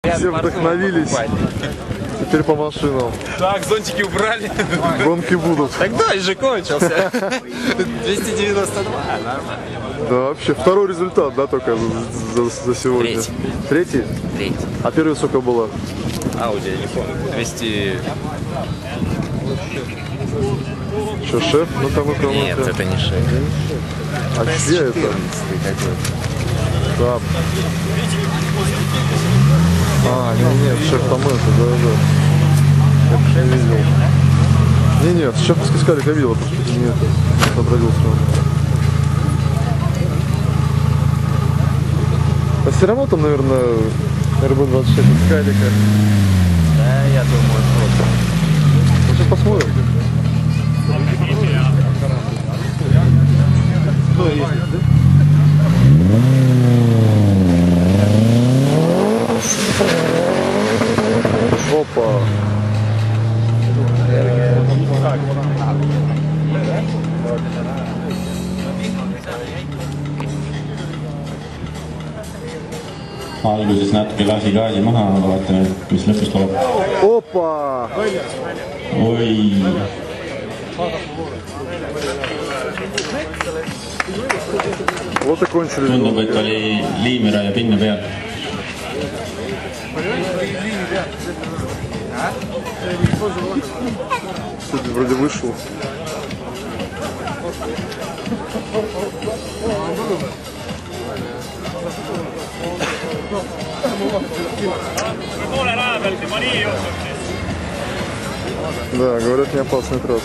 Все вдохновились. Теперь по машинам. Так, зонтики убрали. Гонки будут. Так дождь же кончился. 292, нормально. Да, вообще второй результат, да, только за сегодня. Третий. Третий? А первый сколько было? Ауди, я не помню. 200... Что, шеф? Ну-ка, ну-ка, ну-ка. Нет, это не шеф. А где это? Да. А, нет, шеф там это, да. Я не видел. Нет, шеф Скалик я видел, потому что не это отобразился. А все равно там, наверное, РБ-26 от Скалика. Да, я думаю, просто. Ну, сейчас посмотрим. Опа. Alguses natuke lasi gaasi maha, aga vaatame, mis lõpus tuleb. Опа. Oi. Вот и кончили. Tundub, et oli liimira ja pinna peal. Кстати, вроде вышел. Да, говорят, не опасная трасса.